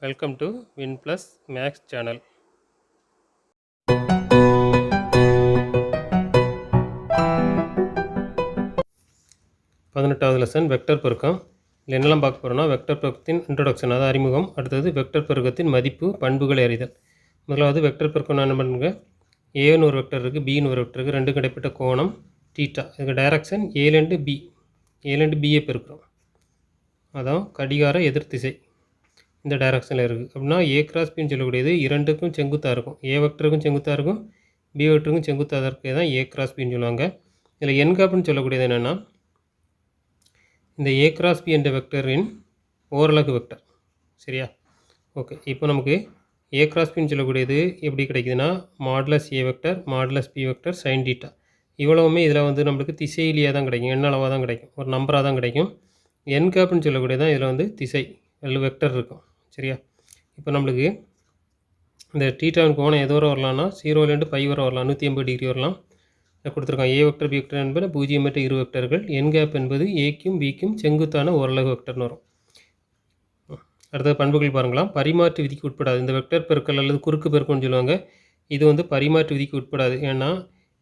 Welcome to win plus max channel. 18வது lesson vector பெருக்கம். இதில் என்னெல்லாம் பார்க்க போகிறோம்னா, வெக்டர் பெருக்கத்தின் இன்ட்ரோடக்ஷன், அதாவது அறிமுகம். அடுத்தது வெக்டர் பெருக்கத்தின் மதிப்பு, பண்புகளை அறிதல். முதலாவது வெக்டர் பெருக்கம் என்ன பண்ணுங்க, ஏன்னு ஒரு வெக்டர் இருக்குது, பின்னு ஒரு வெக்டர் இருக்குது, ரெண்டு கிடைப்பட்ட கோணம் தீட்டா. இதுக்கு டைரக்ஷன் ஏலேண்டு பி, ஏலேண்டு பியை பெருக்கிறோம், அதான் கடிகார எதிர் திசை இந்த டைரக்ஷனில் இருக்குது. அப்படின்னா ஏ கிராஸ் பின்னு சொல்லக்கூடியது இரண்டுக்கும் செங்குத்தாக இருக்கும். ஏ வெக்டருக்கும் செங்குத்தாக இருக்கும், பி வெக்டருக்கும் செங்குத்தாக இருக்கிறது தான் ஏ கிராஸ் பின்னு சொல்லுவாங்க. இதில் என் கேப்னு சொல்லக்கூடியது என்னென்னா, இந்த ஏ கிராஸ் பி என்ற வெக்டரின் ஓரலகு வெக்டர். சரியா? ஓகே. இப்போ நமக்கு ஏ கிராஸ் பின்னு சொல்லக்கூடியது எப்படி கிடைக்குதுன்னா, modulus A vector modulus B vector sine theta. இவ்வளவுமே இதில் வந்து நம்மளுக்கு திசையிலேயே தான் கிடைக்கும், எண்ண அளவாக தான் கிடைக்கும், ஒரு நம்பராக தான் கிடைக்கும். என் கேப்னு சொல்லக்கூடியது தான் இதில் வந்து திசை வெக்டர் இருக்கும். சரியா? இப்போ நம்மளுக்கு இந்த டீட்டாவின் கோணம் எது வரை வரலாம்னா 0லேருந்து பை வரை வரலாம், 180 டிகிரி வரலாம் கொடுத்துருக்காங்க. ஏ வெக்டர் பி வெக்டர் என்பது 0 இரு வெக்டர்கள். என் கேப் என்பது ஏக்கும் பிக்கும் செங்குத்தான ஓரலகு வெக்டர்னு வரும். அடுத்தது பண்புகள் பாருங்களாம். பரிமாற்று விதிக்கு உட்படாது. இந்த வெக்டர் பெருக்கல் அல்லது குறுக்கு பெருக்கம்னு சொல்லுவாங்க. இது வந்து பரிமாற்று விதிக்கு உட்படாது. ஏன்னா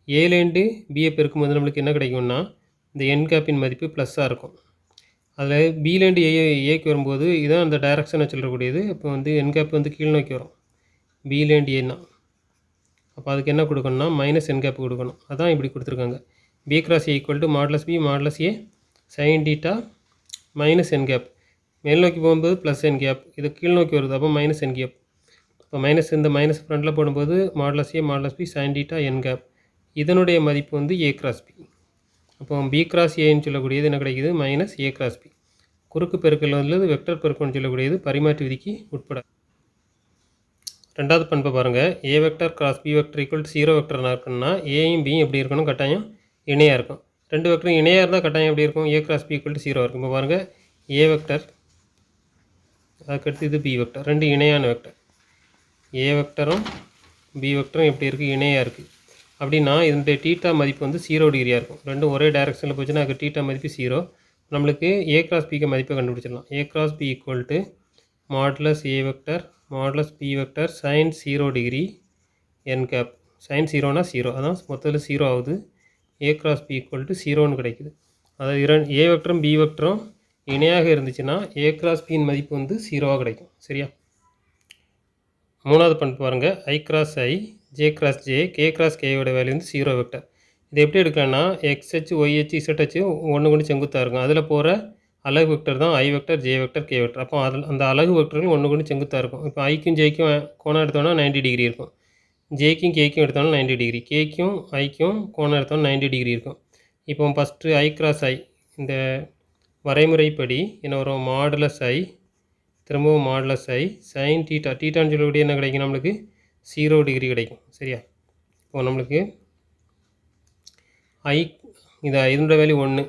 ஏலேருந்து பியை பெருக்கும்போது நம்மளுக்கு என்ன கிடைக்கும்னா, இந்த என் கேப்பின் மதிப்பு ப்ளஸ்ஸாக இருக்கும். அதில் பிலேருந்து ஏக்கு வரும்போது இதுதான் அந்த டைரக்ஷனை சொல்லக்கூடியது. இப்போ வந்து என் கேப் வந்து கீழ் நோக்கி வரும், பிலேருந்து ஏன்னா. அப்போ அதுக்கு என்ன கொடுக்கணும்னா மைனஸ் என் கேப் கொடுக்கணும். அதான் இப்படி கொடுத்துருக்காங்க. B cross A equal to modulus B modulus A sine theta minus N cap. மேல் நோக்கி போகும்போது ப்ளஸ் என் கேப், இது கீழ் நோக்கி வருது, அப்போ மைனஸ் என் கேப். இப்போ மைனஸ் இந்த மைனஸ் ஃப்ரண்டில் போடும்போது மாடலஸ் ஏ மாடலஸ் பி சைன் டீட்டா என் கேப். இதனுடைய மதிப்பு வந்து ஏ கிராஸ் பி. அப்போ பி கிராஸ் ஏன்னு சொல்லக்கூடியது என்ன கிடைக்கிது, மைனஸ் ஏ கிராஸ் பி. குறுக்கு பெருக்கல் வந்து வெக்டர் பெருக்கம்னு சொல்லக்கூடியது பரிமாற்று விதிக்கு உட்பட. ரெண்டாவது பண்பை பாருங்கள். A vector cross B vector equal to 0 வெக்டர்னா இருக்குன்னா ஏயும் பியும் எப்படி இருக்கணும், கட்டாயம் இணையாக இருக்கும். ரெண்டு வெக்டரும் இணையாக இருந்தால் கட்டாயம் எப்படி இருக்கும், A cross B equal to 0 இருக்கும். இப்போ பாருங்கள், ஏ வெக்டர் அதுக்கடுத்து இது பி வெக்டர், ரெண்டு இணையான வெக்டர். ஏ வெக்டரும் பி வெக்டரும் எப்படி இருக்குது, இணையாக இருக்குது. அப்படின்னா இதனுடைய டீட்டா மதிப்பு வந்து 0 டிகிரியாக இருக்கும். ரெண்டும் ஒரே டைரக்ஷனில் போச்சுன்னா அதுக்கு டீட்டா மதிப்பு 0. நம்மளுக்கு ஏ கிராஸ் பிக்கு மதிப்பை கண்டுபிடிச்சிடலாம். A cross B equal to modulus A vector modulus B vector sine 0 degree n cap. Sine 0னா 0, அதான் மொத்தத்தில் 0 ஆகுது. A cross B equal to 0ன்னு கிடைக்குது. அதாவது ஏ வெக்டரும் பி வெக்டரும் இணையாக இருந்துச்சுன்னா ஏ கிராஸ் பியின் மதிப்பு வந்து 0வாக கிடைக்கும். சரியா? மூணாவது பண்பு பாருங்கள். I cross i j cross j k cross கேயோட வேல்யூ வந்து 0 வெக்டர். இது எப்படி எடுக்கலாம்னா எக்ஸ்ஹெச் ஒய்ஹெச் இசட்ஹெச் ஒன்று கொண்டு செங்குத்தாக இருக்கும். அதில் போகிற அலகு வெக்டர் தான் i vector j vector K vector. அப்போ அதில் அந்த அலகு வெக்டர்கள் ஒன்று கொண்டு செங்குத்தாக இருக்கும். இப்போ ஐக்கும் ஜேக்கும் கோணம் எடுத்தோம்னா 90 டிகிரி இருக்கும். ஜேக்கும் கேக்கும் எடுத்தோம்னா 90 டிகிரி, கேக்கும் ஐக்கும் கோணம் எடுத்தோம்னா 90 டிகிரி இருக்கும். இப்போ ஃபஸ்ட்டு ஐ கிராஸ் ஐ இந்த வரைமுறைப்படி என்ன வரும், மாடுலஸ் ஐ திரும்பவும் மாடுலஸ் ஐ சைன் டீட்டா. டீட்டான்னு சொல்லக்கூடிய என்ன கிடைக்கும், நம்மளுக்கு 0 டிகிரி கிடைக்கும். சரியா? இப்போ நம்மளுக்கு ஐ இதனோட வேல்யூ 1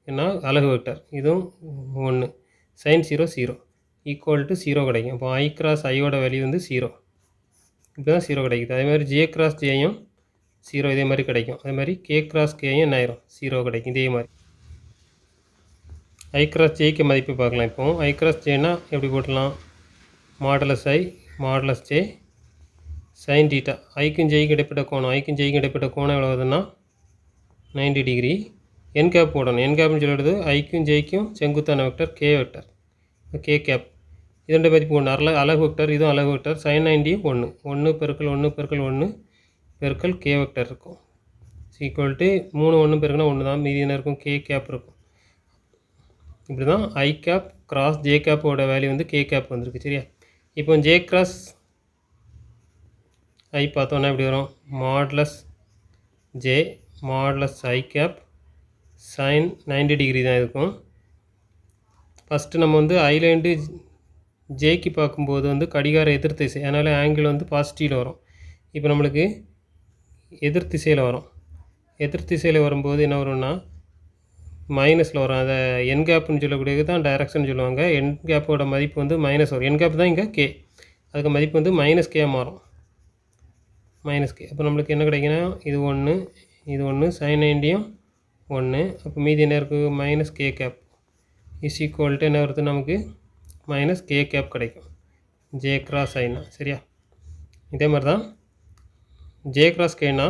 ஏன்னா அலகு வெக்டர், இதுவும் 1 சைன் 0 0 ஈக்குவல் டு 0 கிடைக்கும். இப்போ ஐ கிராஸ் ஐயோட வேல்யூ வந்து 0, இப்போ தான் 0 கிடைக்குது. அதே மாதிரி ஜே கிராஸ் ஜேயும் 0 இதே மாதிரி கிடைக்கும். அதே மாதிரி கே கிராஸ் கேயும் என்ன ஆயிரும், 0 கிடைக்கும். இதே மாதிரி ஐ கிராஸ் ஜேக்கு மதிப்பு பார்க்கலாம். இப்போ ஐ கிராஸ் ஜேனா எப்படி போட்டலாம், மாடலஸ் ஐ மாடலஸ் ஜே சைன் டீட்டா. ஐக்கும் ஜெய்க்கும் இடைப்பட்ட கோணம், ஐக்கும் ஜெய்க்கும் இடைப்பட்ட கோணம் எவ்வளோ வருதுன்னா 90 டிகிரி. என் கேப் போடணும். என் கேப்னு சொல்லிடுது ஐக்கும் ஜெய்க்கும் செங்குத்தான vector K vector, K cap. இதோட மதிப்பு 1 அலகு வெக்டர், இதுவும் அலகு வெக்டர். சைன் 90 1 1 பெருக்கல் 1 பெருக்கல் 1 பெருக்கல் கே வெக்டர் இருக்கும். ஈக்குவல் டு 3 1 பெருக்குனா 1 தான், மீதி என்ன இருக்கும், கே கேப் இருக்கும். இப்படி தான் ஐ கேப் கிராஸ் ஜே கேப்போட வேல்யூ வந்து கே கேப் வந்திருக்கு. சரியா? இப்போ ஜே கிராஸ் ஐ பார்த்தோன்னா எப்படி வரும், மாடுலஸ் ஜே மாடுலஸ் ஐ கேப் சைன் 90 டிகிரி தான் இருக்கும். ஃபஸ்ட்டு நம்ம வந்து ஐலேருந்து ஜேக்கு பார்க்கும்போது வந்து கடிகார எதிர் திசை, அதனால் ஆங்கிள் வந்து பாசிட்டிவில் வரும். இப்போ நம்மளுக்கு எதிர் திசையில் வரும். எதிர் திசையில் வரும்போது என்ன வரும்னா மைனஸில் வரும். அதை என் கேப்னு சொல்லக்கூடியது தான் டைரக்ஷன் சொல்லுவாங்க. என் கேப்போட மதிப்பு வந்து மைனஸ் வரும். என் கேப் தான் இங்கே கே, அதுக்கு மதிப்பு வந்து மைனஸ் கே மாறும், மைனஸ் கே. அப்போ நம்மளுக்கு என்ன கிடைக்குன்னா இது 1 இது 1 சைன் 90யும் 1. அப்போ மீதி என்ன இருக்குது, minus k cap is equal to என்ன வருது, நமக்கு மைனஸ் கே கேப் கிடைக்கும். ஜே கிராஸ் ஐனா. சரியா? இதே மாதிரி தான் ஜே கிராஸ் கேனா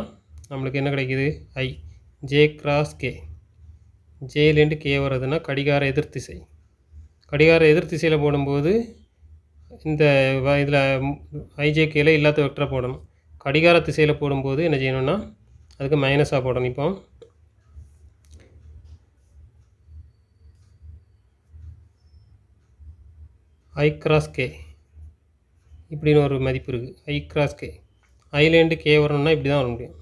நம்மளுக்கு என்ன கிடைக்குது? ஐ. J cross k. ஜேலேருந்து கே வர்றதுன்னா கடிகார எதிர் திசை. கடிகார எதிர் திசையில் போடும்போது இந்த இதில் ஐஜேகேல இல்லாத வெக்டரை போடணும். கடிகார திசையில் போடும்போது என்ன செய்யணும்னா அதுக்கு மைனஸாக போடணும். இப்போ ஐ கிராஸ் கே இப்படின்னு ஒரு மதிப்பு இருக்குது. ஐ கிராஸ் கே. ஐலேருந்து கே வரணும்னா இப்படி தான் வர முடியும்.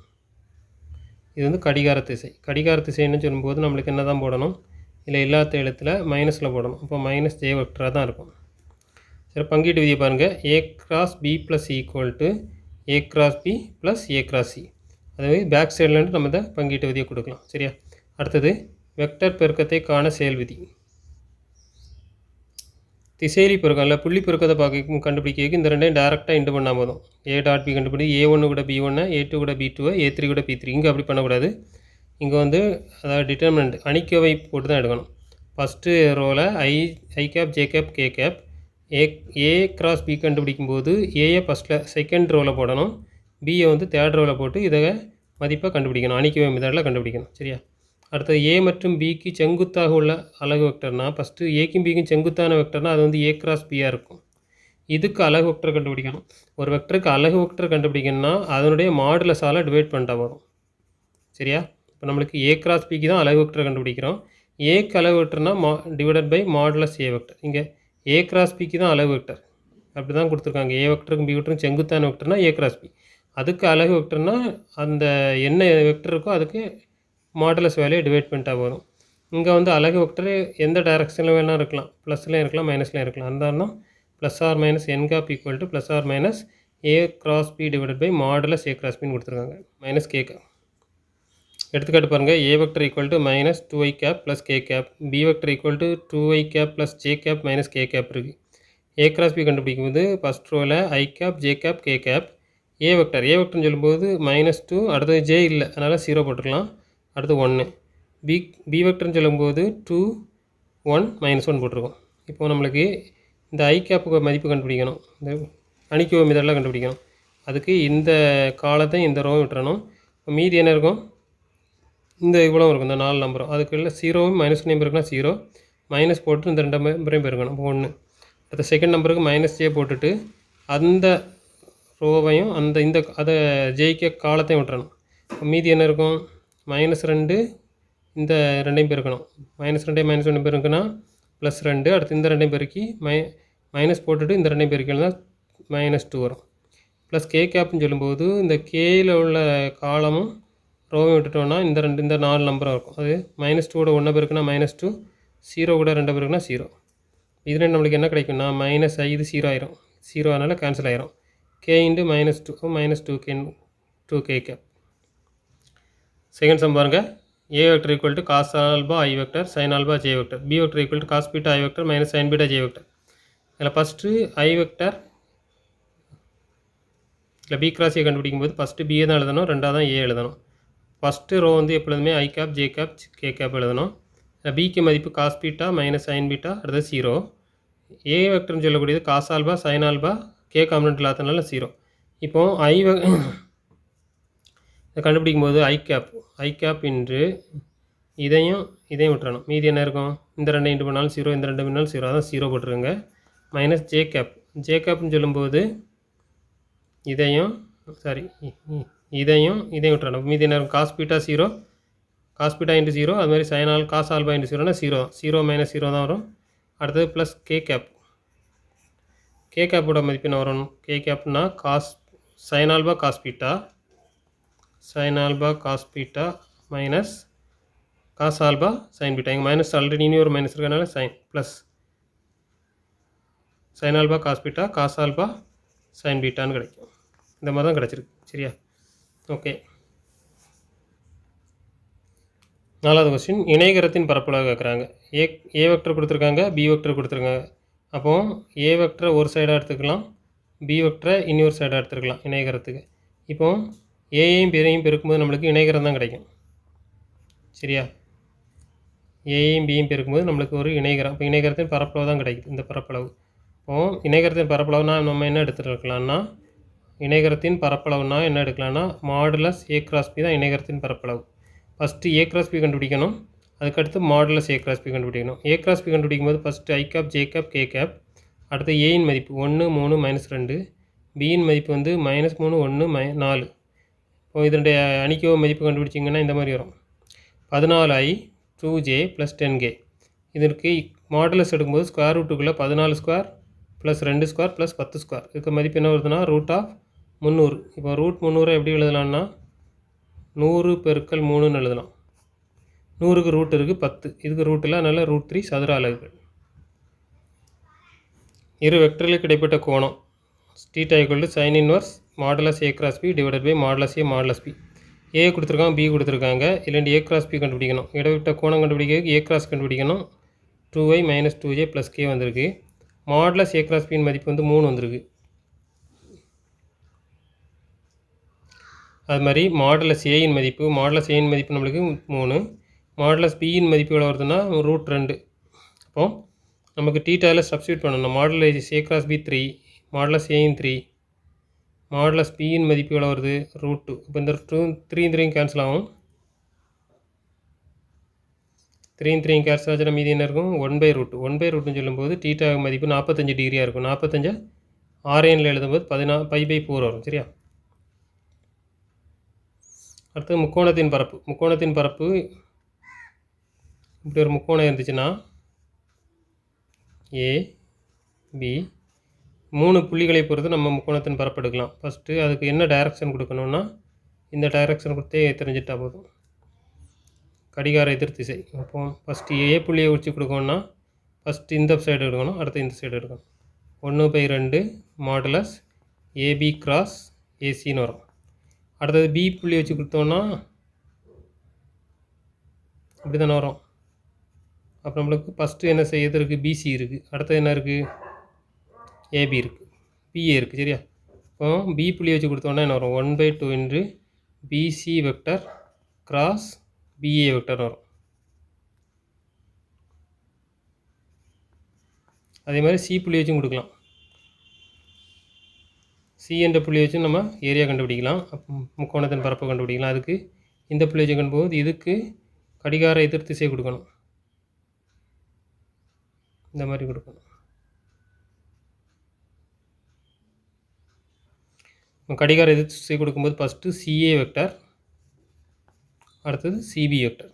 இது வந்து கடிகார திசை. கடிகார திசைன்னு சொல்லும்போது நம்மளுக்கு என்ன தான் போடணும்? இல்லை இல்லாத எழுத்தில் மைனஸில் போடணும். இப்போ மைனஸ் ஜே வெக்டராக தான் இருக்கும். சரி, பங்கீட்டு விதியை பாருங்கள். A cross B plus equal to A cross B plus A cross C. அதாவது பேக் சைட்லேருந்து நம்ம இந்த பங்கீட்டு விதியை கொடுக்கலாம். சரியா? அடுத்தது வெக்டர் பெருக்கத்தை காண செயல் விதி. திசையிலி பெருக்கம் இல்லை புள்ளி பெருக்கத்தை கண்டுபிடிக்கிறதுக்கு இந்த ரெண்டையும் டேரெக்டாக இண்டு பண்ணால் போதும். ஏ டாட் பி கண்டுபிடி A1 கூட B1, A2 கூட B2, A3 கூட P3. இங்கே அப்படி பண்ணக்கூடாது. இங்கே வந்து அதாவது டிட்டர்மினண்ட் அணிக்கவை போட்டு தான் எடுக்கணும். ஃபஸ்ட்டு ரோவில் i cap j cap k cap. A cross B கண்டுபிடிக்கும் போது ஏயை ஃபஸ்ட்டில் செகண்ட் ரோவில் போடணும், பியை வந்து தேர்ட் ரோவில் போட்டு இதை மதிப்பை கண்டுபிடிக்கணும். அணிக்கவை மெத்தடில் கண்டுபிடிக்கணும். சரியா? அடுத்தது ஏ மற்றும் பிக்கு செங்குத்தாக உள்ள அலகு வெக்டர்னால் ஃபஸ்ட்டு ஏக்கும் பிக்கும் செங்குத்தான வெக்டர்னால் அது வந்து ஏ கிராஸ் பியாக இருக்கும். இதுக்கு அலகு வெக்டர் கண்டுபிடிக்கணும். ஒரு வெக்டருக்கு அலகு வெக்டர் கண்டுபிடிக்கணும்னா அதனுடைய மாடுலஸால் டிவைட் பண்ணிட்டா வரும். சரியா? இப்போ நம்மளுக்கு ஏ கிராஸ் பிக்கு தான் அலகு வெக்டர் கண்டுபிடிக்கிறோம். ஏக்கு அலகு வெக்டர்னால் divided by modulus A vector. இங்கே ஏ கிராஸ் பிக்கு தான் அலகு வெக்டர். அப்படி தான் கொடுத்துருக்காங்க. ஏ வெக்டருக்கும் பி வெக்டருக்கும் செங்குத்தான வெக்டர்னால் ஏ கிராஸ் பி. அதுக்கு அலகு வெக்டர்னால் அந்த என்ன வெக்டர் இருக்கோ அதுக்கு மாடுலஸ் வேலையை டிவைட் பண்ணிட்டா வரும். இங்கே வந்து அலகு வெக்டர் எந்த டைரக்ஷனில் வேணால் இருக்கலாம். ப்ளஸ்லேயும் இருக்கலாம், மைனஸ்லேயும் இருக்கலாம். அந்த plus or minus N cap equal to plus or minus A cross B divided by modulus A cross பின்னு கொடுத்துருக்காங்க. Minus k cap. எடுத்துக்காட்டு பாருங்கள். A vector equal to minus 2i cap plus k cap. B vector equal to 2i cap plus j cap minus k cap இருக்குது. A cross B கண்டுபிடிக்கும் போது first ரோவில் i cap j cap k cap. A வெக்டர்னு சொல்லும்போது -2, அடுத்தது J இல்லை, அதனால் 0 போட்டுக்கலாம். அடுத்து 1. பி வெக்டர்னு சொல்லும்போது 2, 1, -1 போட்டிருக்கோம். இப்போ நம்மளுக்கு இந்த ஐ கேப்புக்கு மதிப்பு கண்டுபிடிக்கணும். இந்த அணிக்குவ மெத்தடில் கண்டுபிடிக்கணும். அதுக்கு இந்த காலத்தை இந்த ரோ விட்டுறணும். இப்போ மீதி என்ன இருக்கும்? இந்த இவ்வளோ இருக்கும், இந்த 4 நம்பரும். அதுக்குள்ள 0வும் -1 இருக்குன்னா 0 மைனஸ் போட்டு இந்த 2 நம்பரையும் பெருக்கணும். இப்போ 1. அடுத்த செகண்ட் நம்பருக்கு -j போட்டுட்டு அந்த ரோவையும் அதை ஜெயிக்க காலத்தையும் விட்டுறணும். இப்போ மீதி என்ன இருக்கும்? -2 இந்த 2ஐயும் பெருக்கணும். -2 -1 பெருக்குன்னா +2. அடுத்து இந்த 2ஐயும் பெருக்கி மைனஸ் போட்டுட்டு இந்த 2ஐயும் பெருக்கினா -2 வரும். ப்ளஸ் கே கேப்னு சொல்லும்போது இந்த கேயில் உள்ள காலமும் ரோவையும் விட்டுட்டோன்னா இந்த 4 நம்பரும் இருக்கும். அது -2 1 பெருக்குன்னா -2, 0 கூட 2 பெருக்குன்னா 0. இதில் நம்மளுக்கு என்ன கிடைக்கும்னா -i இது 0 ஆயிரும். 0 அதனால் கேன்சல் ஆயிரும். k × -2 2k cap. Second sum பாருங்கள். a vector equal to cos alpha i vector sine alpha j vector. b vector equal to cos beta i vector minus sine beta j vector. இதில் first i vector இல்லை B cross A கண்டுபிடிக்கும் போது first BA தான் எழுதணும், ரெண்டாவது தான் ஏ எழுதணும். First row வந்து எப்பொழுதுமே i cap j cap k cap எழுதணும். பிக்கு மதிப்பு cos beta minus sine beta, அடுத்தது 0. ஏ வெக்டர்னு சொல்லக்கூடியது cos alpha sine alpha k component இல்லாதனால 0. இப்போ இதை கண்டுபிடிக்கும் போது ஐ கேப் இன்று இதையும் விட்டுறணும். மீதி என்ன இருக்கும்? இந்த 2 இன்ட்டு பண்ணாலும் 0, இந்த 2 பண்ணாலும் 0, அதான் 0 போட்டுருங்க. மைனஸ் ஜே கேப்னு சொல்லும்போது இதையும் விட்டுறணும். மீதி என்ன இருக்கும்? Cos beta 0, cos beta into 0, அது மாதிரி காஸ் ஆல்பா இன்ட்டு 0னா 0 -0 தான் வரும். அடுத்தது ப்ளஸ் கே கேப்போட மதிப்பு என்ன வரும்? கே கேப்னா sine alpha cos beta minus cos alpha sine beta. இங்கே மைனஸ் ஆல்ரெடி இனி ஒரு மைனஸ் இருக்கனால sine plus sine alpha cos beta cos alpha sine பீட்டான்னு கிடைக்கும். இந்த மாதிரி தான் கிடச்சிருக்கு. சரியா? ஓகே. 4வது கொஸ்டின். இணைகரத்தின் பரப்பளவு கேட்குறாங்க. ஏ வெக்டர் கொடுத்துருக்காங்க, பி வெக்டர் கொடுத்துருக்காங்க. அப்போது ஏ வெக்டரை ஒரு சைடாக எடுத்துக்கலாம், பி வெக்டரை இன்னொரு சைடாக எடுத்துக்கலாம் இணைகரத்துக்கு. இப்போது ஏயையும் பியையும் பெருக்கும்போது நம்மளுக்கு இணைகரம் தான் கிடைக்கும். சரியா? ஏயையும் பியையும் பெருக்கும்போது நம்மளுக்கு ஒரு இணைகரம். இப்போ இணைகரத்தின் பரப்பளவு தான் கிடைக்குது, இந்த பரப்பளவு. இணைகரத்தின் பரப்பளவுனா நம்ம என்ன எடுத்துருக்கலாம்னா இணைகரத்தின் பரப்பளவுனா என்ன எடுக்கலாம்னா மாடுலஸ் ஏ கிராஸ் பி தான் இணைகரத்தின் பரப்பளவு. ஃபஸ்ட்டு ஏ கிராஸ் பி கண்டுபிடிக்கணும், அதுக்கடுத்து மாடுலஸ் ஏ கிராஸ் பி கண்டுபிடிக்கணும். ஏ கிராஸ் பி கண்டுபிடிக்கும் போது first i cap j cap k cap, அடுத்து ஏயின் மதிப்பு 1 3 -2, பியின் மதிப்பு வந்து -3 1 4. இப்போ இதனுடைய அணிக்கோ மதிப்பு கண்டுபிடிச்சிங்கன்னா இந்த மாதிரி வரும் 14i 2j + 10k. இதற்கு மாடுலஸ் எடுக்கும்போது ஸ்கொயர் ரூட்டுக்குள்ளே 14 square plus 2 square plus 10 square. இதுக்கு மதிப்பு என்ன வருதுன்னா √300. இப்போ √300 எப்படி எழுதலாம்னா 100 × 3ன்னு எழுதலாம். 100க்கு ரூட் இருக்குது 10, இதுக்கு ரூட்டில் அதனால் √3 சதுர அலகுகள். இரு வெக்டர்களுக்கு இடைப்பட்ட கோணம் θ sin inverse modulus A cross B divided by modulus A modulus B. A கொடுத்துருக்காங்க, பி கொடுத்துருக்காங்க, இல்லாண்டி ஏ கிராஸ் பி கண்டுபிடிக்கணும். இடைப்பட்ட கோணம் கண்டுபிடிக்கிறதுக்கு ஏ கிராஸ் கண்டுபிடிக்கணும். 2i - 2j + k வந்திருக்கு. மாடுலஸ் ஏ கிராஸ் பியின் மதிப்பு வந்து 3 வந்திருக்கு. அது மாதிரி மாடுலஸ் ஏயின் மதிப்பு நம்மளுக்கு 3, மாடுலஸ் பியின் மதிப்பு எவ்வளோ வருதுன்னா √2. அப்போ நமக்கு θவில் சப்ஸ்டியூட் பண்ணணும். Modulus A cross B 3, modulus ஏயின் 3, மாடுலஸ் பியின் மதிப்பு எவ்வளோ வருது √2. இப்போ இந்த 3 கேன்சல் ஆகும். 3 கேன்சல் ஆச்சுன்னா மீதி என்ன இருக்கும் 1/√. 1/√ன்னு சொல்லும்போது θ மதிப்பு 45 டிகிரியாக இருக்கும். 45 RNல எழுதும்போது π/4 வரும். சரியா? அடுத்து முக்கோணத்தின் பரப்பு இப்படி ஒரு முக்கோணம் இருந்துச்சுன்னா ஏ பி 3 புள்ளிகளை பொறுத்து நம்ம முக்கோணத்தின் பரப்பு எடுக்கலாம். ஃபஸ்ட்டு அதுக்கு என்ன டைரக்ஷன் கொடுக்கணும்னா இந்த டைரக்ஷன் கொடுத்தே தெரிஞ்சிட்டா போதும். கடிகார எதிர் திசை. அப்போ ஃபஸ்ட்டு ஏ புள்ளியை வச்சு கொடுக்கணும்னா ஃபஸ்ட்டு இந்த சைடு எடுக்கணும், அடுத்து இந்த சைடு எடுக்கணும். 1/2 மாடுலஸ் ஏபி கிராஸ் ஏசின்னு வரும். அடுத்தது பி புள்ளி வச்சு கொடுத்தோன்னா இப்படி தானே வரும். அப்போ நம்மளுக்கு ஃபஸ்ட்டு என்ன செய்யுது இருக்குது பிசி இருக்குது, அடுத்தது என்ன இருக்குது ஏபி இருக்குது, பிஏ இருக்குது. சரியா? இப்போ பி புள்ளி வச்சு கொடுத்தோன்னா என்ன வரும் 1/2 BC vector cross BA vector வரும். அதே மாதிரி சி புள்ளி வச்சும் கொடுக்கலாம். சி என்ற புள்ளி வச்சு நம்ம ஏரியா கண்டுபிடிக்கலாம், முக்கோணத்தின் பரப்பு கண்டுபிடிக்கலாம். அதுக்கு இந்த புள்ளி வச்சு கண்டுபோது இதுக்கு கடிகார எதிர் திசை கொடுக்கணும், இந்த மாதிரி கொடுக்கணும். கடிகார எதிர் திசை கொடுக்கும்போது ஃபஸ்ட்டு சிஏ வெக்டர், அடுத்தது CB vector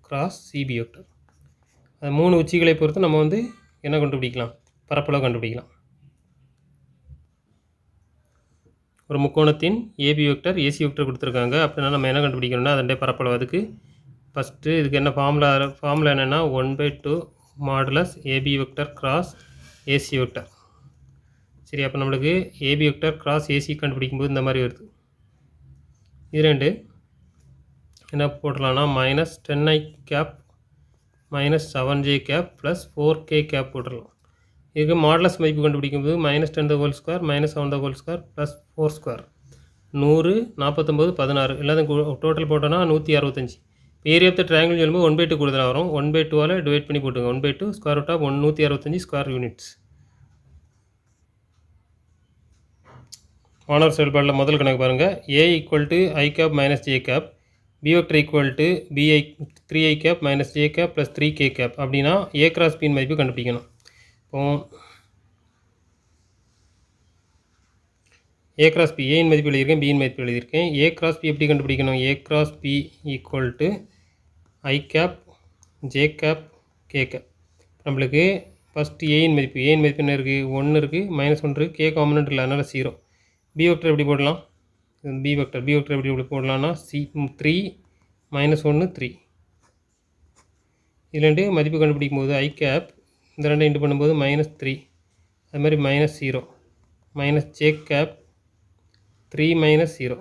cross CB vector. அது 3 உச்சிகளை பொறுத்து நம்ம வந்து என்ன கண்டுபிடிக்கலாம் பரப்பளவு கண்டுபிடிக்கலாம். ஒரு முக்கோணத்தின் ஏபி வெக்டர் ஏசி வெக்டர் கொடுத்துருக்காங்க. அப்படின்னா நம்ம என்ன கண்டுபிடிக்கணும்னா அதனுடைய பரப்பளவு. அதுக்கு ஃபஸ்ட்டு இதுக்கு என்ன ஃபார்முலா என்னென்னா 1/2 modulus AB vector cross AC vector. சரி, அப்போ நம்மளுக்கு ஏபி வெக்டர் கிராஸ் ஏசி கண்டுபிடிக்கும்போது இந்த மாதிரி வருது. இது ரெண்டு என்ன போடலாம்னா -10i gap -7j gap + 4k gap போட்டுடலாம். இதுக்கு மாடுலஸ் மதிப்பு கண்டுபிடிக்கும்போது -10² -7² + 4². 100 49 16 எல்லாத்தையும் டோட்டல் போட்டோன்னா 165. ஏரியா ஆஃப் த ட்ரையாங்கிள் சொல்லும்போது 1/2 கூடுதலாக வரும். 1/2ஆல் டிவைட் பண்ணி போட்டுங்க. 1/2 √165 ஸ்கொயர் யூனிட்ஸ். மாணவர் செயல்பாடில் முதல் கணக்கு பாருங்கள். A = i cap - j cap, B vector = bi 3i cap - j cap + 3k cap. அப்படின்னா ஏ கிராஸ் பியின் மதிப்பு கண்டுபிடிக்கணும். இப்போ ஏ கிராஸ் பி ஏயின் மதிப்பு எழுதியிருக்கேன், பியின் மதிப்பு எழுதியிருக்கேன். ஏ கிராஸ் பி எப்படி கண்டுபிடிக்கணும்? A cross B = i cap j cap k cap. நம்மளுக்கு ஃபஸ்ட்டு ஏயின் மதிப்பு என்ன இருக்குது 1 இருக்குது, -1 இருக்குது, கே காம்பனண்ட் இல்லை, அதனால் 0. பி வெக்டர் எப்படி போடலாம்? பி வெக்டர் எப்படி போடலாம்னா 3 -1 3. இதுலேருந்து மதிப்பு கண்டுபிடிக்கும் போது ஐ கேப் இந்த ரெண்டு இன்ட்டு பண்ணும்போது -3, அது மாதிரி -0 j cap 3 -0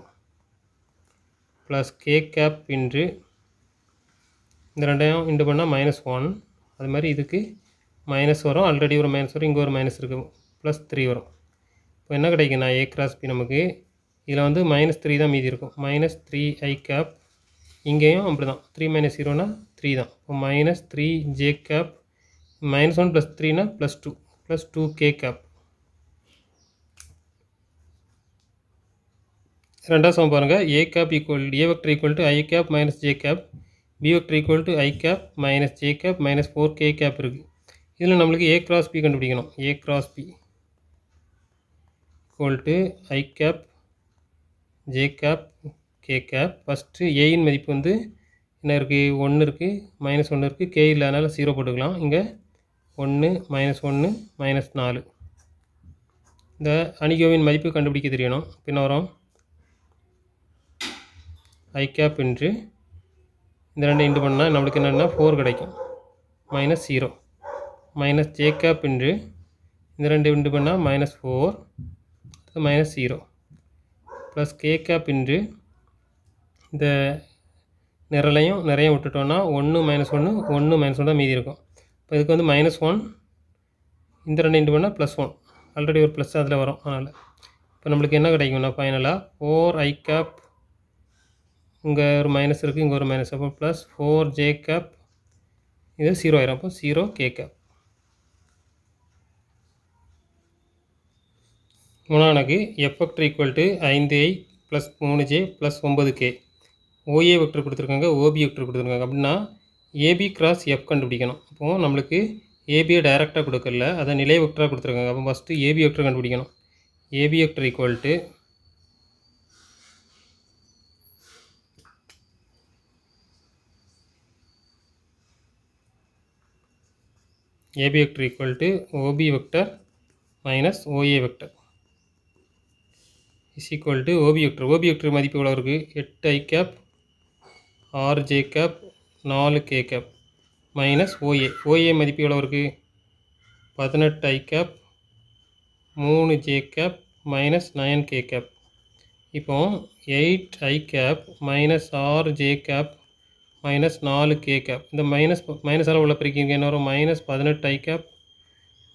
plus k cap இன்று இந்த ரெண்டையும் இன்ட்டு பண்ணால் -1. அது மாதிரி இதுக்கு மைனஸ் வரும், ஆல்ரெடி ஒரு மைனஸ் வரும், இங்கே ஒரு மைனஸ் இருக்குது, +3 வரும். இப்போ என்ன கிடைக்குன்னா ஏ கிராஸ் பி நமக்கு இதில் வந்து -3 தான் மீதி இருக்கும். -3i கேப், இங்கேயும் அப்படி தான் 3 - 0னா 3 தான். இப்போ -3 ஜே கேப் -1 + 3னா +2 ப்ளஸ் 2k கேப். ரெண்டாவது சமம் பாருங்கள். A vector equal to i cap minus j cap, B vector equal to i cap minus j cap minus 4k cap இருக்குது. இதில் நம்மளுக்கு ஏ கிராஸ் பி கண்டுபிடிக்கணும். A cross B equal to i cap j cap k cap. First ஏயின் மதிப்பு வந்து என்ன இருக்குது? 1 இருக்குது, -1 இருக்குது, கே இல்லை, அதனால் 0 போட்டுக்கலாம். இங்கே 1 -1 -4. இந்த அணிகோவின் மதிப்பு கண்டுபிடிக்க தெரியணும். பின்ன வரும் ஐ கேப் என்று இந்த ரெண்டு இன்ட்டு பண்ணால் நம்மளுக்கு என்னென்னா 4 கிடைக்கும், -0. மைனஸ் ஜே கேப் என்று இந்த ரெண்டு இன்ட்டு பண்ணால் -4 -0 ப்ளஸ் கே கேப் என்று இந்த நிரலையும் நிறைய விட்டுட்டோன்னா 1 -1 1 -1 தான் மீதி இருக்கும். இப்போ இதுக்கு வந்து -1 இந்த ரெண்டு இன்ட்டு பண்ணால் +1, ஆல்ரெடி ஒரு ப்ளஸ் அதில் வரும். அதனால் இப்போ நம்மளுக்கு என்ன கிடைக்கும்னா ஃபைனலாக 4i கேப், இங்கே ஒரு மைனஸ் இருக்குது, இங்கே ஒரு மைனஸ், அப்போ ப்ளஸ் 4j கேப், இது 0 ஆயிரும். அப்போ 0k கேப். மூணாவதுக்கு F vector equal to 5i plus 3j plus 9k. OA vector கொடுத்துருக்காங்க, ஓபி வெக்டர் கொடுத்துருக்காங்க. அப்படின்னா ஏபி கிராஸ் எஃப் கண்டுபிடிக்கணும். அப்போது நம்மளுக்கு ஏபியை டைரெக்டாக கொடுக்கல, அதை நிலை வெக்டராக கொடுத்துருக்காங்க. அப்போ ஃபஸ்ட்டு ஏபி வெக்டர் கண்டுபிடிக்கணும். AB vector equal to AB vector equal to OB vector minus OA vector is equal to OB vector. OB vector மதிப்பு எவ்வளோ இருக்குது? 8i cap 6j cap 4k cap minus OA. OA மதிப்பு எவ்வளோ இருக்குது? 18i gap 3j cap minus 9k cap. இப்போ 8i cap minus 6j cap minus 4k cap. இந்த மைனஸால் உள்ள பிரிக்கிங்க என்ன வரும்? -18i cap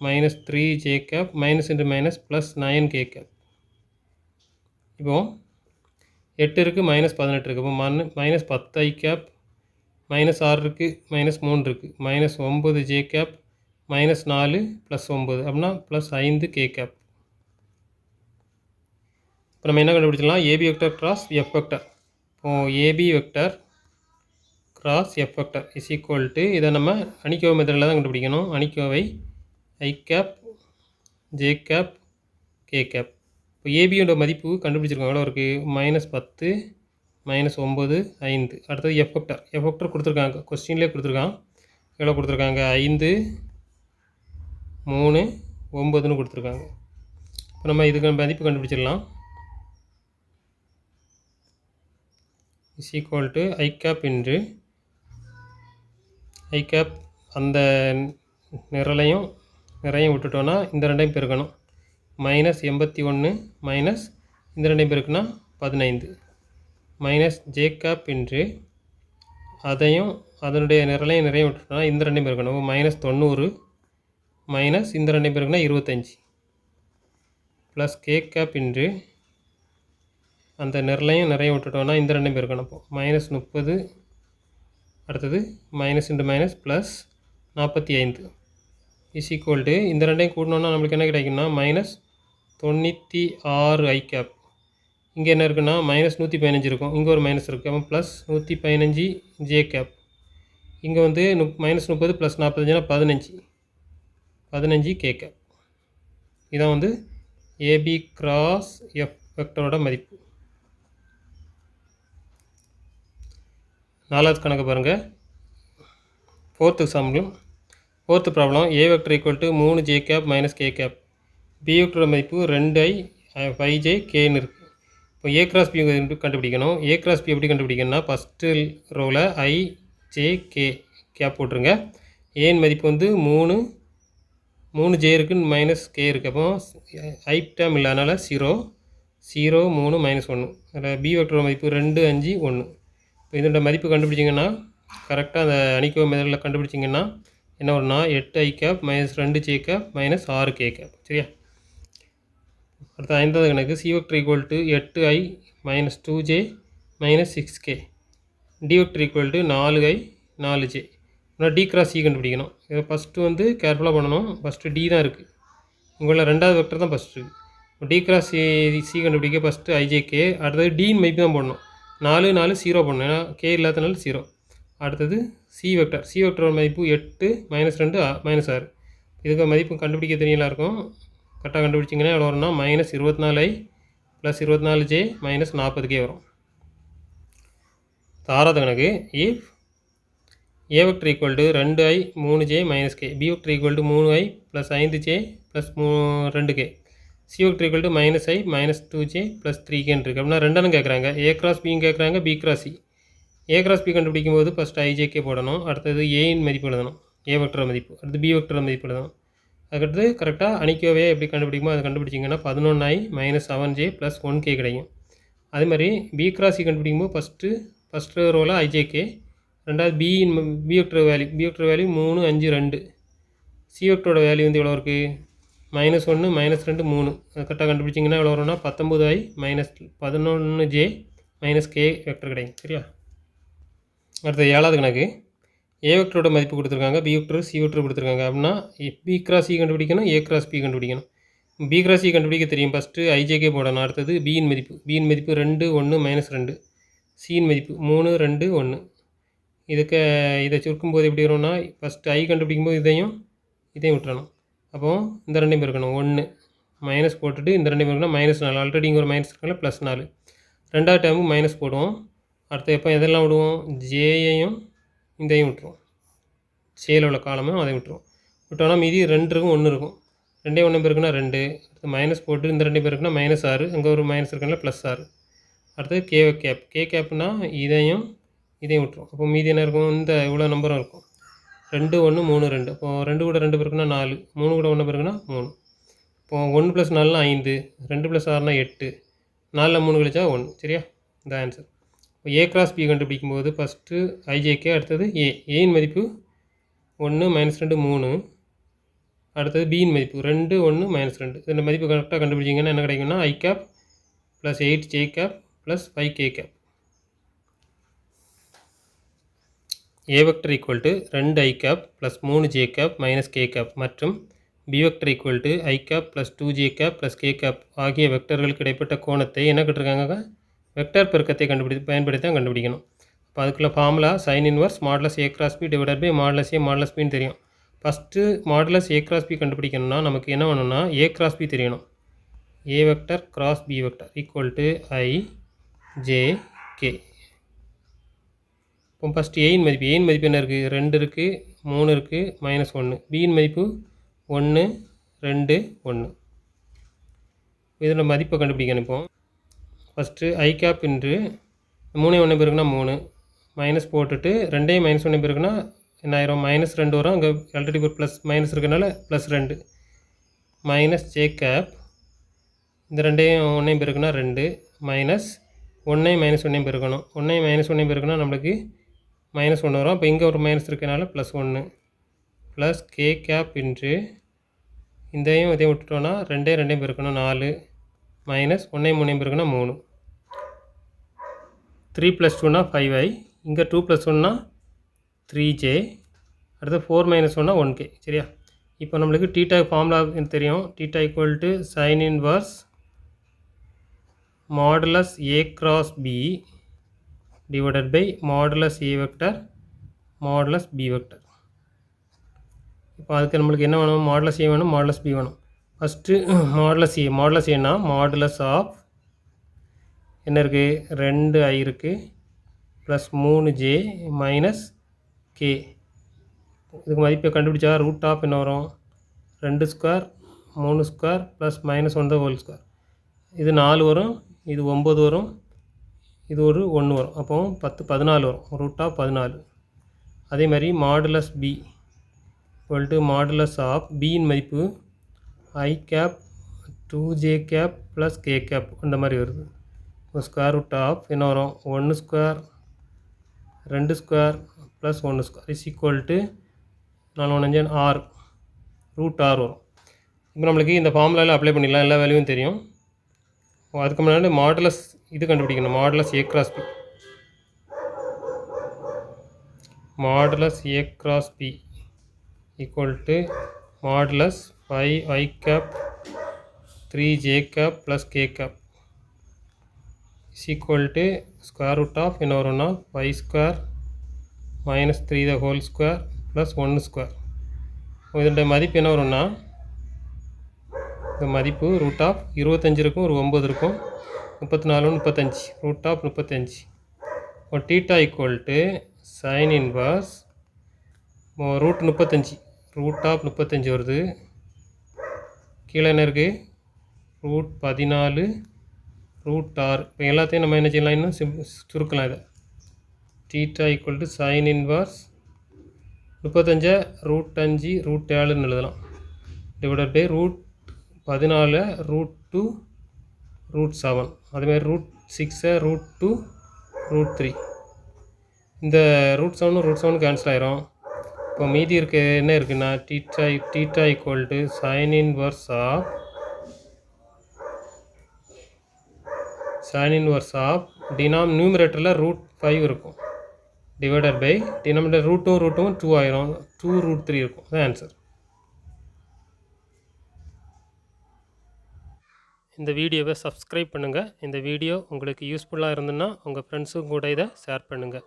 minus 3j cap minus into minus plus 9k cap. இப்போது 8 இருக்குது, -18 இருக்குது. இப்போ -10i கேப் -6 இருக்குது, -3 இருக்குது, -9j கேப் -4 ப்ளஸ் 9 அப்படின்னா ப்ளஸ் 5k கேப். இப்போ நம்ம என்ன கண்டுபிடிச்சிடலாம்? AB vector cross F vector. இப்போது AB vector cross F vector is equal to, இதை நம்ம அணிக்கோவை மெத்தடில் தான் கண்டுபிடிக்கணும். அணிக்கோவை i cap j cap k cap. இப்போ ஏபியோட மதிப்பு கண்டுபிடிச்சிருக்கோம். எவ்வளோ இருக்குது? -10 -9 5. அடுத்தது எஃப் வெக்டர். எஃப் வெக்டர் கொடுத்துருக்காங்க, கொஸ்டின்லேயே கொடுத்துருக்காங்க. எவ்வளோ கொடுத்துருக்காங்க? 5 3 9ன்னு கொடுத்துருக்காங்க. இப்போ நம்ம இதுக்கு மதிப்பு கண்டுபிடிச்சிடலாம். Is equal to i cap என்று ஐ கேப் அந்த நிரலையும் நிறையும் விட்டுட்டோன்னா இந்த ரெண்டையும் பெருக்கணும். -81 மைனஸ் இந்த ரெண்டையும் பெருக்குன்னா 15 மைனஸ் ஜே கேப் என்று அதையும் அதனுடைய நிரலையும் நிறைய விட்டுட்டோன்னா இந்த ரெண்டையும் பெருக்கணும். -90 மைனஸ் இந்த ரெண்டையும் பெருக்குன்னா 25 ப்ளஸ் கே கேப் என்று அந்த நிரலையும் நிறைய விட்டுட்டோன்னா இந்த ரெண்டையும் பெருக்கணும். அப்போ -30 அடுத்தது minus into minus plus 45 is equal to இந்த ரெண்டையும் கூட்டினோன்னா நம்மளுக்கு என்ன கிடைக்குன்னா -96i கேப். இங்கே என்ன இருக்குன்னா -115 இருக்கும், இங்கே ஒரு மைனஸ் இருக்குது. அப்போ ப்ளஸ் 115j கேப். இங்கே வந்து -30 ப்ளஸ் 45 15k கேப். இதான் வந்து ஏபி கிராஸ் எஃப் வெக்டரோட மதிப்பு. நாலாவது கணக்கு பாருங்கள். Fourth problem. A vector equal to 3j cap minus k cap. B வெக்டரோட மதிப்பு 2i 5j கேன்னு இருக்குது. இப்போ ஏ கிராஸ் பி கண்டுபிடிக்கணும். ஏ கிராஸ் பி எப்படி கண்டுபிடிக்கணும்னா ஃபஸ்ட்டு ரோவில் i,j,k கேப் போட்டுருங்க. ஏன் மதிப்பு வந்து 3j இருக்குது, -k இருக்குது. அப்போ ஐ டேம் இல்லை, அதனால் 0 0 3 -1. அதில் பி வெக்டரோட மதிப்பு 2 5 1. இப்போ இதோட மதிப்பு கண்டுபிடிச்சிங்கன்னா கரெக்டாக அந்த அணிக்கோவை மெத்தடில் கண்டுபிடிச்சிங்கன்னா என்ன வரும்னா 8i cap minus 2j cap minus 6k cap. சரியா? அடுத்த ஐந்தாவது கணக்கு. C vector equal to 8i minus 2j minus 6k. D vector equal to 4i 4j. ஆனால் டி கிராஸ் சி கண்டுபிடிக்கணும். இதை ஃபஸ்ட்டு வந்து கேர்ஃபுல்லாக பண்ணணும். ஃபஸ்ட்டு டி தான் இருக்குது. இங்குள்ள ரெண்டாவது வெக்டர் தான் ஃபஸ்ட்டு. டி கிராஸ் சி கண்டுபிடிக்க ஃபஸ்ட்டு ஐஜேகே, அடுத்தது டியின் மதிப்பு தான் போடணும். 4 4 0 போடணும், ஏன்னா கே இல்லாதனால 0. அடுத்தது சி வெக்டரோட மதிப்பு 8 -2 -6. இதுக்கு மதிப்பு கண்டுபிடிக்க தெரியலாம் இருக்கும். கரெக்டாக கண்டுபிடிச்சிங்கன்னா எவ்வளோ வரும்னா -24i + 24j - 40k வரும். ஆறாவது கணக்கு, if a vector equal to 2i 3j - k, b vector equal to 3i + 5j + 2k, c vector equal to -i - 2j + 3k இருக்குது. அப்படின்னா ரெண்டாலும் கேட்குறாங்க, a cross bயும் கேட்குறாங்க, b cross c. a cross b கண்டுபிடிக்கும் போது first ijk போடணும், அடுத்தது ஏயின் மதிப்பு எழுதணும், a வெக்டர் மதிப்பு, அடுத்து b வெக்டர் மதிப்பு எழுதணும். அதுக்கடுத்து கரெக்டாக அணிக்கவே எப்படி கண்டுபிடிக்குமோ அதை கண்டுபிடிச்சிங்கன்னா 11i - 7j + 1k கிடைக்கும். அதே மாதிரி b cross c கண்டுபிடிக்கும் போது ஃபஸ்ட்டு ரோவில் ijk, ரெண்டாவது பி வெக்டர் வேல்யூ 3 5 2, சி வெக்டரோட வேல்யூ வந்து எவ்வளோ இருக்குது -1 -2 3. அது கரெக்டாக கண்டுபிடிச்சிங்கன்னா எவ்வளோ வரும்னா 19i - 11j - k வெக்டர் கிடைக்கும். சரியா? அடுத்தது ஏழாவது கணக்கு, ஏ வெக்டரோட மதிப்பு கொடுத்துருக்காங்க, பி வெக்டர் சி வெக்டர் கொடுத்துருக்காங்க. அப்படின்னா பி கிராஸ் சி கண்டுபிடிக்கணும், ஏ கிராஸ் பி கண்டுபிடிக்கணும். பி கிராஸ் சி கண்டுபிடிக்க தெரியும், ஃபஸ்ட்டு ஐஜேகே போடணும். அடுத்தது பியின் மதிப்பு 2 1 -2, சியின் மதிப்பு 3 2 1. இதை சுருக்கும்போது எப்படி வரும்னா ஃபஸ்ட்டு ஐ கண்டுபிடிக்கும்போது இதையும் விட்டுறணும். அப்போது இந்த ரெண்டையும் பெருக்கணும், 1 மைனஸ் போட்டுட்டு இந்த ரெண்டையும் பெருக்கணும் -4. ஆல்ரெடி இங்கே ஒரு மைனஸ் இருக்காங்க, +4. ரெண்டாவது டைமுக்கு மைனஸ் போடுவோம். அடுத்து எப்போ எதெல்லாம் விடுவோம், ஜேயையும் இதையும் விட்டுருவோம், சேல உள்ள காலமும் அதை விட்டோம்னா மீதி 2 இருக்கும் 1 இருக்கும். 2 1 பெருக்குன்னா 2, அடுத்து மைனஸ் போட்டு இந்த 2 பெருக்குன்னா -6, அங்கே ஒரு மைனஸ் இருக்குன்னா +6. அடுத்தது கே கேப்னா இதையும் விட்டுரும். அப்போ மீதி என்ன இருக்கும், இந்த இவ்வளோ நம்பரும் இருக்கும், 2 1 3 2. அப்போது 2 கூட 2 பெருக்குன்னா 4, 3 கூட 1 பெருக்குன்னா 3. இப்போது 1 + 4 5, 2 + 6 8, 4 3 கழிச்சா 1. சரியா? இந்த ஆன்சர். இப்போ ஏ கிராஸ் பி கண்டுபிடிக்கும் போது ஃபஸ்ட்டு ஐஜேகே, அடுத்தது ஏயின் மதிப்பு 1 -2 3, அடுத்தது பியின் மதிப்பு 2 1 -2. இந்த மதிப்பு கரெக்டாக கண்டுபிடிச்சிங்கன்னா என்ன கிடைக்கும்னா i cap + 8j cap + 5k cap. a vector equal to 2i cap + 3j cap - k cap மற்றும் b vector equal to i cap + 2j cap + k cap ஆகிய வெக்டர்களுக்கு இடைப்பட்ட கோணத்தை என்ன கேட்டிருக்காங்க, வெக்டர் பெருக்கத்தை பயன்படுத்தி தான் கண்டுபிடிக்கணும். இப்போ அதுக்குள்ள formula sin inverse mod a cross b / mod a mod bன்னு தெரியும். First mod a cross b கண்டுபிடிக்கணும்னா நமக்கு என்ன வேணும்னா a cross b தெரியணும். a vector cross b vector equal to i j k. இப்போ ஃபஸ்ட்டு ஏயின் மதிப்பு என்ன இருக்குது, 2 இருக்குது 3 இருக்குது -1. பியின் மதிப்பு 1 2 1. இதோட மதிப்பை கண்டுபிடிக்கணும். இப்போ ஃபஸ்ட்டு ஐ கேப் இன்று 3 1 பெருக்குன்னா 3, மைனஸ் போட்டுட்டு 2 -1 பெருக்குன்னா என்ன ஆயிரும், -2 வரும். அங்கே ஆல்ரெடி ஒரு ப்ளஸ் மைனஸ் இருக்கனால +2 -j கேப். இந்த 2 1 பெருக்குன்னா 2, -1 -1 பெருக்கணும். 1 -1 பெருக்குன்னா நம்மளுக்கு -1 வரும். அப்போ இங்கே ஒரு மைனஸ் இருக்கனால +1 + k கேப் இன்று இதையும் விட்டுட்டோன்னா 2 2 பெருக்கணும் 4, -1 3 பெருக்குன்னா 3. 3 + 2னா 5i, இங்கே 2 + 1னா 3j, அடுத்து 4 - 1னா 1k. சரியா? இப்போ நம்மளுக்கு டீட்டா ஃபார்முலா தெரியும். Theta equal to sin inverse mod a cross b divided by mod a vector mod b vector. இப்போ அதுக்கு நம்மளுக்கு என்ன வேணும், mod a வேணும், mod b வேணும். ஃபஸ்ட்டு mod aனா மாடுலஸ் ஆஃப் என்ன இருக்குது, 2i இருக்குது ப்ளஸ் 3j - k. இதுக்கு மதிப்பை கண்டுபிடிச்சா ரூட் ஆஃப் என்ன வரும், 2 square 3 square plus -1 whole square. இது 4 வரும், இது 9 வரும், இது ஒரு 1 வரும். அப்போ 10 14 வரும், ரூட் ஆஃப் 14. அதே மாதிரி modulus b equal to modulus of பியின் மதிப்பு i cap 2j cap plus k cap அந்த மாதிரி வருது. இப்போ ஸ்கொயர் ரூட் ஆஃப் என்ன வரும், 1 square 2 square plus 1 square is equal to 4 1 5 6 root r வரும். இப்போ நம்மளுக்கு இந்த ஃபார்முலாவில் அப்ளை பண்ணிடலாம், எல்லா வேல்யூவும் தெரியும். அதுக்கு முன்னாடி மாடுலஸ் இது கண்டுபிடிக்கணும், modulus a cross b. Modulus a cross b equal to modulus 5 i cap 3j cap plus k cap is equal to square root of என்ன வரும்னா 5 square minus 3 the whole square plus 1 square. இதோட மதிப்பு என்ன வரும்னா இந்த மதிப்பு root of 25 இருக்கும், ஒரு 9 இருக்கும், 34 35 ரூட் ஆஃப் 35. இப்போ theta equal to sine inverse root 35 root of 35 வருது. கீழே என்ன இருக்குது ரூட் 14 ரூட் 6. இப்போ எல்லாத்தையும் நம்ம என்ன செய்யலாம், இன்னும் சுருக்கலாம். இதை theta equal to sine inverse 35 root 5 root 7ன்னு எழுதலாம். Divided by root 14 root 2 root 7, அதுமாதிரி ரூட் 6 ரூட் 2 ரூட் 3. இந்த ரூட் 7 கேன்சல் ஆயிரும். இப்போ மீதி இருக்க என்ன இருக்குன்னா theta equal to sine inverse of நியூமரேட்டரில் ரூட் 5 இருக்கும், டிவைடட் பை டினாமினேட்டர் ரூட்டும் 2 ஆயிரும், 2 ரூட் 3 இருக்கும். அதான் ஆன்சர். இந்த வீடியோவை சப்ஸ்கிரைப் பண்ணுங்கள். இந்த வீடியோ உங்களுக்கு யூஸ்ஃபுல்லாக இருந்ததுன்னா உங்கள் ஃப்ரெண்ட்ஸும் கூட இதை ஷேர் பண்ணுங்கள்.